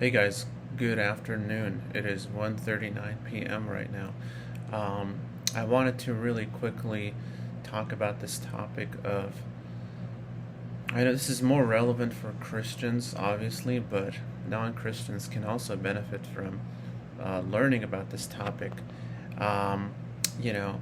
Hey guys, good afternoon. It is 1:39 p.m. right now. I wanted to really quickly talk about this topic of. I know this is more relevant for Christians, obviously, but non Christians can also benefit from learning about this topic. Um, you know,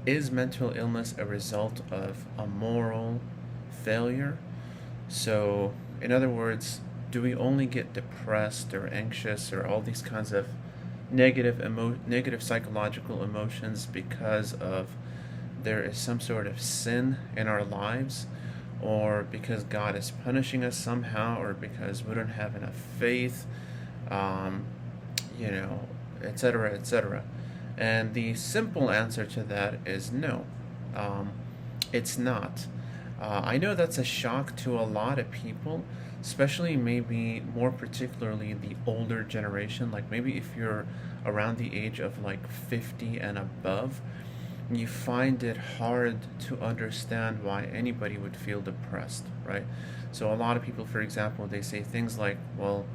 is mental illness a result of a moral failure? So, in other words, do we only get depressed or anxious or all these kinds of negative psychological emotions because of there is some sort of sin in our lives, or because God is punishing us somehow, or because we don't have enough faith, um, you know, etc., etc.? And the simple answer to that is no. Um, it's not. I know that's a shock to a lot of people, especially maybe more particularly the older generation. Like maybe if you're around the age of like 50 and above, you find it hard to understand why anybody would feel depressed, right? So a lot of people, for example, they say things like, well,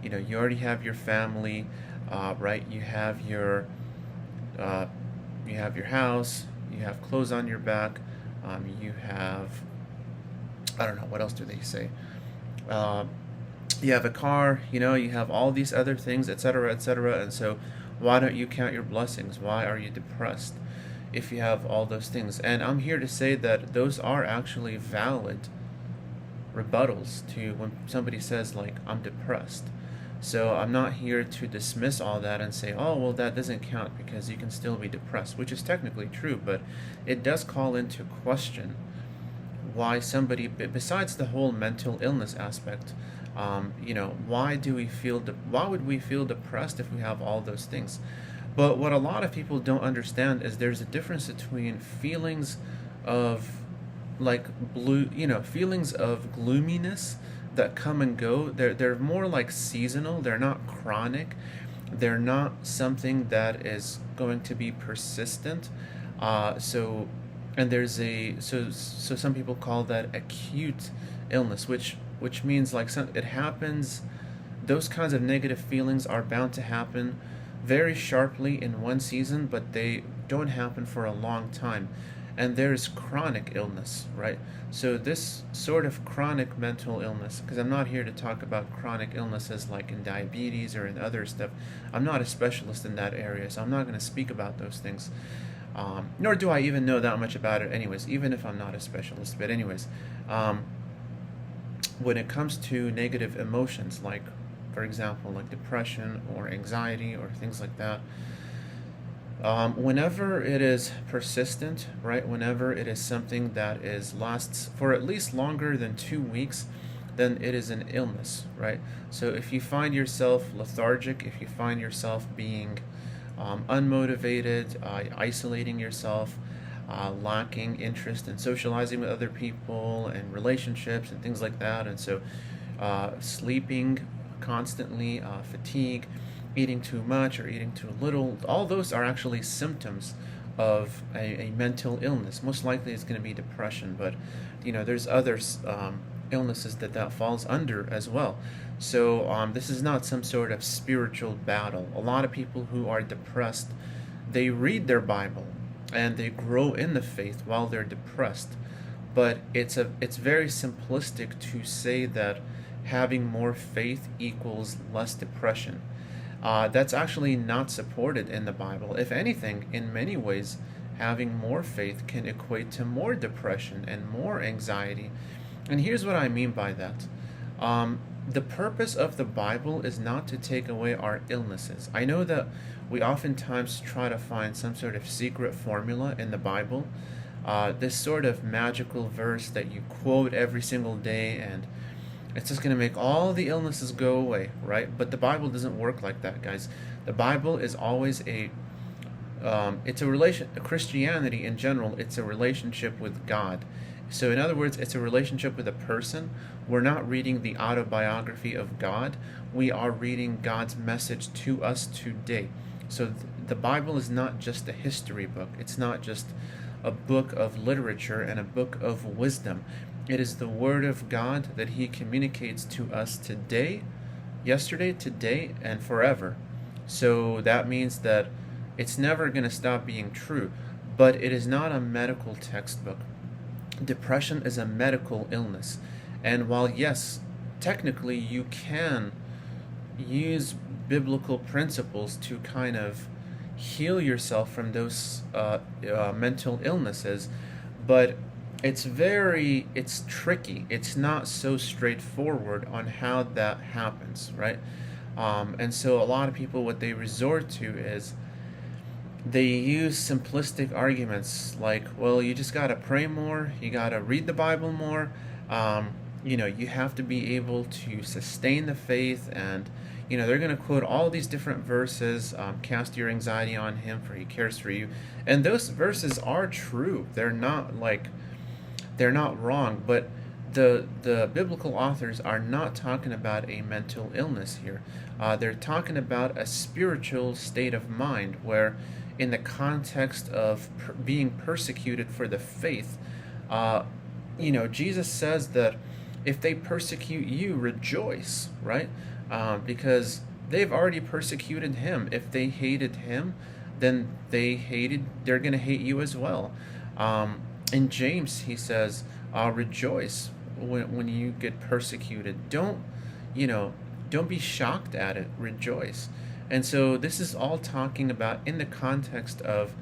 you already have your family, right? Uh, you have your house, you have clothes on your back, you have, I don't know, what else do they say? Uh, you have a car, you have all these other things, etc., etc. And so, why don't you count your blessings? Why are you depressed if you have all those things? And I'm here to say that those are actually valid rebuttals to when somebody says, like, I'm depressed. So I'm not here to dismiss all that and say, oh, well, that doesn't count because you can still be depressed, which is technically true, but it does call into question why somebody, besides the whole mental illness aspect, why would we feel depressed if we have all those things? But what a lot of people don't understand is there's a difference between feelings of feelings of gloominess that come and go. They're more like seasonal. They're not chronic. They're not something that is going to be persistent. So and there's so some people call that acute illness, which means like it happens. Those kinds of negative feelings are bound to happen very sharply in one season, but they don't happen for a long time. And there's chronic illness, right? So this sort of chronic mental illness, because I'm not here to talk about chronic illnesses like in diabetes or in other stuff. I'm not a specialist in that area, so I'm not going to speak about those things. Nor do I even know that much about it anyways, even if I'm not a specialist. But anyways, when it comes to negative emotions, like, for example, like depression or anxiety or things like that, whenever it is persistent, right, whenever it is something that lasts for at least longer than 2 weeks, then it is an illness, right? So if you find yourself lethargic, if you find yourself being unmotivated, isolating yourself, lacking interest in socializing with other people and relationships and things like that, and so sleeping constantly, fatigue, eating too much or eating too little, all those are actually symptoms of a mental illness. Most likely it's going to be depression, but there's other illnesses that falls under as well. So this is not some sort of spiritual battle. A lot of people who are depressed, they read their Bible and they grow in the faith while they're depressed, but it's very simplistic to say that having more faith equals less depression. That's actually not supported in the Bible. If anything, in many ways, having more faith can equate to more depression and more anxiety. And here's what I mean by that. The purpose of the Bible is not to take away our illnesses. I know that we oftentimes try to find some sort of secret formula in the Bible, this sort of magical verse that you quote every single day, and it's just going to make all the illnesses go away, right? But the Bible doesn't work like that, guys. The Bible is always it's a relation. Christianity in general, it's a relationship with God. So in other words, it's a relationship with a person. We're not reading the autobiography of God. We are reading God's message to us today. So the Bible is not just a history book. It's not just a book of literature and a book of wisdom. It is the Word of God that He communicates to us today yesterday, today, and forever. So that means that it's never going to stop being true. But it is not a medical textbook. Depression is a medical illness. And while, yes, technically you can use biblical principles to kind of heal yourself from those mental illnesses, but it's tricky. It's not so straightforward on how that happens, right? And so a lot of people, what they resort to is they use simplistic arguments like, well, you just got to pray more, you got to read the Bible more, you have to be able to sustain the faith, and, they're going to quote all these different verses, cast your anxiety on him for he cares for you. And those verses are true. They're not wrong, but the biblical authors are not talking about a mental illness here. They're talking about a spiritual state of mind where, in the context of being persecuted for the faith, Jesus says that if they persecute you, rejoice, right? Because they've already persecuted him. If they hated him, then they're going to hate you as well. In James, he says, rejoice when you get persecuted. Don't be shocked at it. Rejoice. And so this is all talking about in the context of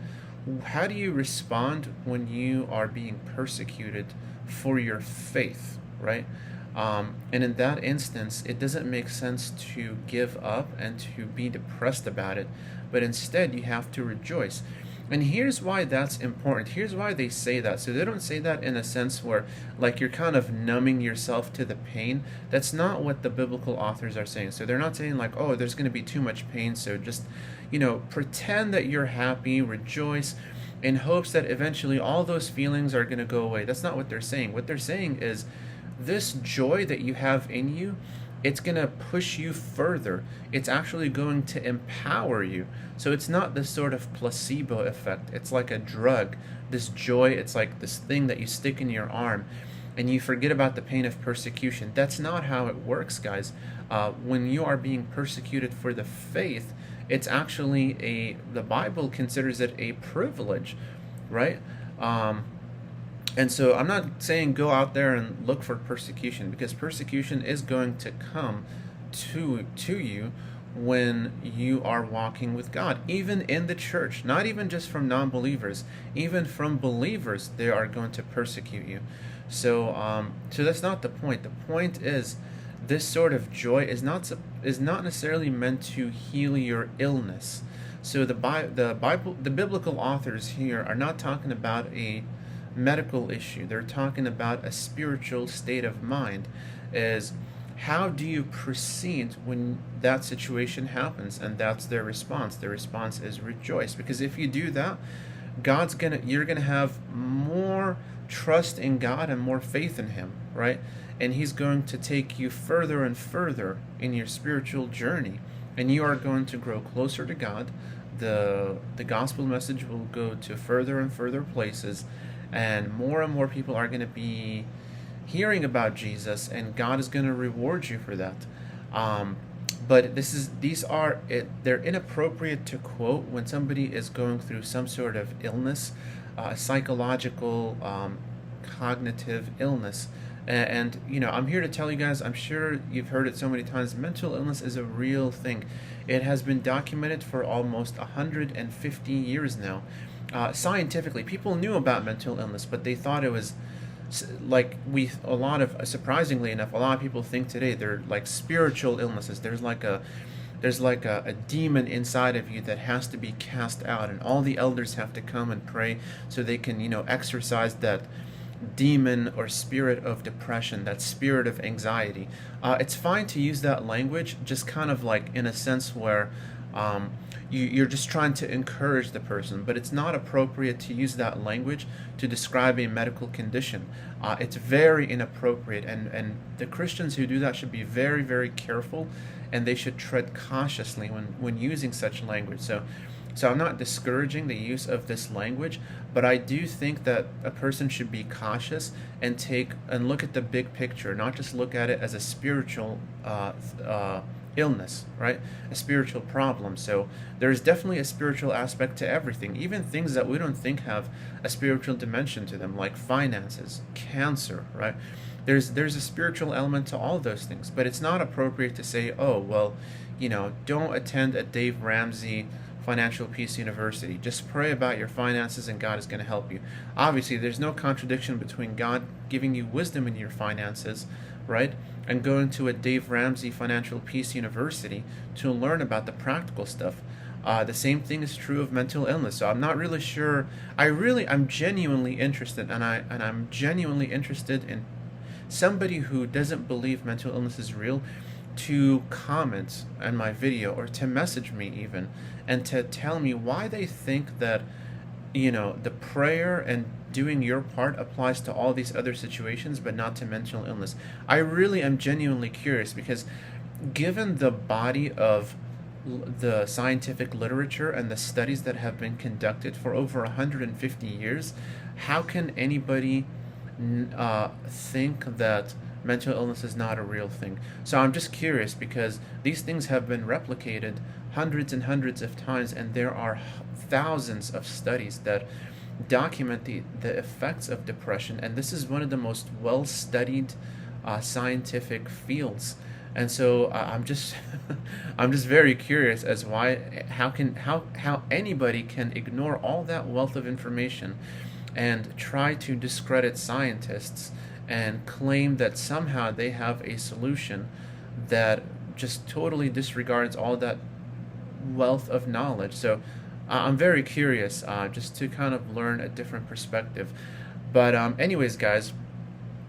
how do you respond when you are being persecuted for your faith, right? And in that instance, it doesn't make sense to give up and to be depressed about it, but instead you have to rejoice. And here's why that's important. Here's why they say that. So they don't say that in a sense where, like, you're kind of numbing yourself to the pain. That's not what the biblical authors are saying. So they're not saying like, oh, there's going to be too much pain, so just, pretend that you're happy, rejoice, in hopes that eventually all those feelings are going to go away. That's not what they're saying. What they're saying is this joy that you have in you, it's going to push you further. It's actually going to empower you. So it's not this sort of placebo effect. It's like a drug. This joy, it's like this thing that you stick in your arm and you forget about the pain of persecution. That's not how it works, guys. When you are being persecuted for the faith, it's actually the Bible considers it a privilege, right? And so I'm not saying go out there and look for persecution, because persecution is going to come to you when you are walking with God, even in the church, not even just from non-believers, even from believers, they are going to persecute you. So that's not the point. The point is this sort of joy is not necessarily meant to heal your illness. So the biblical authors here are not talking about a medical issue. They're talking about a spiritual state of mind. Is how do you proceed when that situation happens? And that's their response. Their response is rejoice, because if you do that, you're gonna have more trust in God and more faith in him, right? And he's going to take you further and further in your spiritual journey, and you are going to grow closer to God. The gospel message will go to further and further places, and more people are going to be hearing about Jesus, and God is going to reward you for that. But they're inappropriate to quote when somebody is going through some sort of illness, psychological, cognitive illness. And I'm here to tell you guys, I'm sure you've heard it so many times, mental illness is a real thing. It has been documented for almost 150 years now. Scientifically, people knew about mental illness, but they thought it was surprisingly enough, a lot of people think today they're like spiritual illnesses. There's like a demon inside of you that has to be cast out, and all the elders have to come and pray so they can, exorcise that demon or spirit of depression, that spirit of anxiety. It's fine to use that language, just kind of like in a sense where you're just trying to encourage the person, but it's not appropriate to use that language to describe a medical condition. It's very inappropriate, and the Christians who do that should be very, very careful, and they should tread cautiously when using such language. So So I'm not discouraging the use of this language, but I do think that a person should be cautious and look at the big picture, not just look at it as a spiritual illness, right? A spiritual problem. So there's definitely a spiritual aspect to everything, even things that we don't think have a spiritual dimension to them, like finances, cancer, right? There's a spiritual element to all of those things, but it's not appropriate to say, oh, well, don't attend a Dave Ramsey Financial Peace University. Just pray about your finances and God is going to help you. Obviously, there's no contradiction between God giving you wisdom in your finances, right, and going to a Dave Ramsey Financial Peace University to learn about the practical stuff. The same thing is true of mental illness. So I'm not really sure. I'm genuinely interested, and I'm genuinely interested in somebody who doesn't believe mental illness is real to comment on my video, or to message me even, and to tell me why they think that the prayer and doing your part applies to all these other situations but not to mental illness. I really am genuinely curious, because given the body of the scientific literature and the studies that have been conducted for over 150 years, how can anybody think that mental illness is not a real thing? So I'm just curious, because these things have been replicated hundreds and hundreds of times, and there are thousands of studies that document the effects of depression, and this is one of the most well-studied scientific fields. And so I'm just I'm just very curious as how anybody can ignore all that wealth of information and try to discredit scientists and claim that somehow they have a solution that just totally disregards all that wealth of knowledge. So I'm very curious, just to kind of learn a different perspective. But anyways, guys,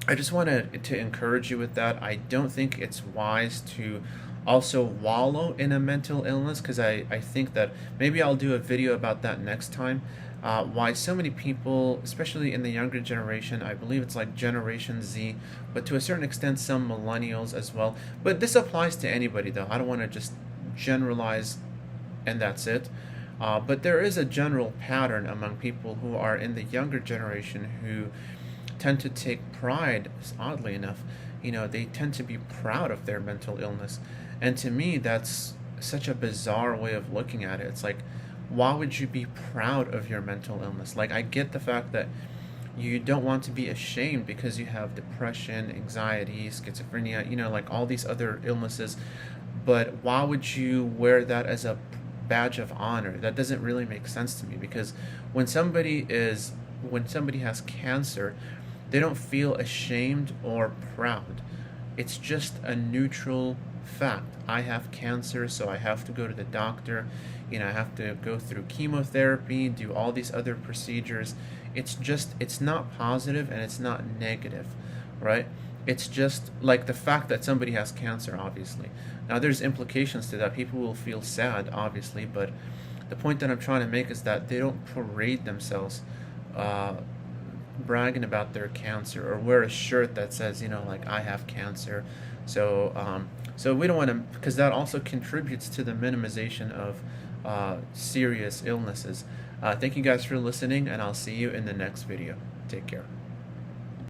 I just wanted to encourage you with that. I don't think it's wise to also wallow in a mental illness, because I think that maybe I'll do a video about that next time. Why so many people, especially in the younger generation, I believe it's like Generation Z, but to a certain extent some millennials as well. But this applies to anybody, though. I don't want to just generalize and that's it. But there is a general pattern among people who are in the younger generation who tend to take pride, oddly enough. They tend to be proud of their mental illness. And to me, that's such a bizarre way of looking at it. It's like, why would you be proud of your mental illness? Like, I get the fact that you don't want to be ashamed because you have depression, anxiety, schizophrenia, like all these other illnesses. But why would you wear that as a badge of honor? That doesn't really make sense to me, because when somebody has cancer, they don't feel ashamed or proud. It's just a neutral fact. I have cancer, so I have to go to the doctor. I have to go through chemotherapy, do all these other procedures. It's not positive and it's not negative, right? It's just like the fact that somebody has cancer, obviously. Now, there's implications to that. People will feel sad, obviously, but the point that I'm trying to make is that they don't parade themselves bragging about their cancer, or wear a shirt that says, like, I have cancer. So we don't want to, because that also contributes to the minimization of serious illnesses. Thank you guys for listening, and I'll see you in the next video. Take care.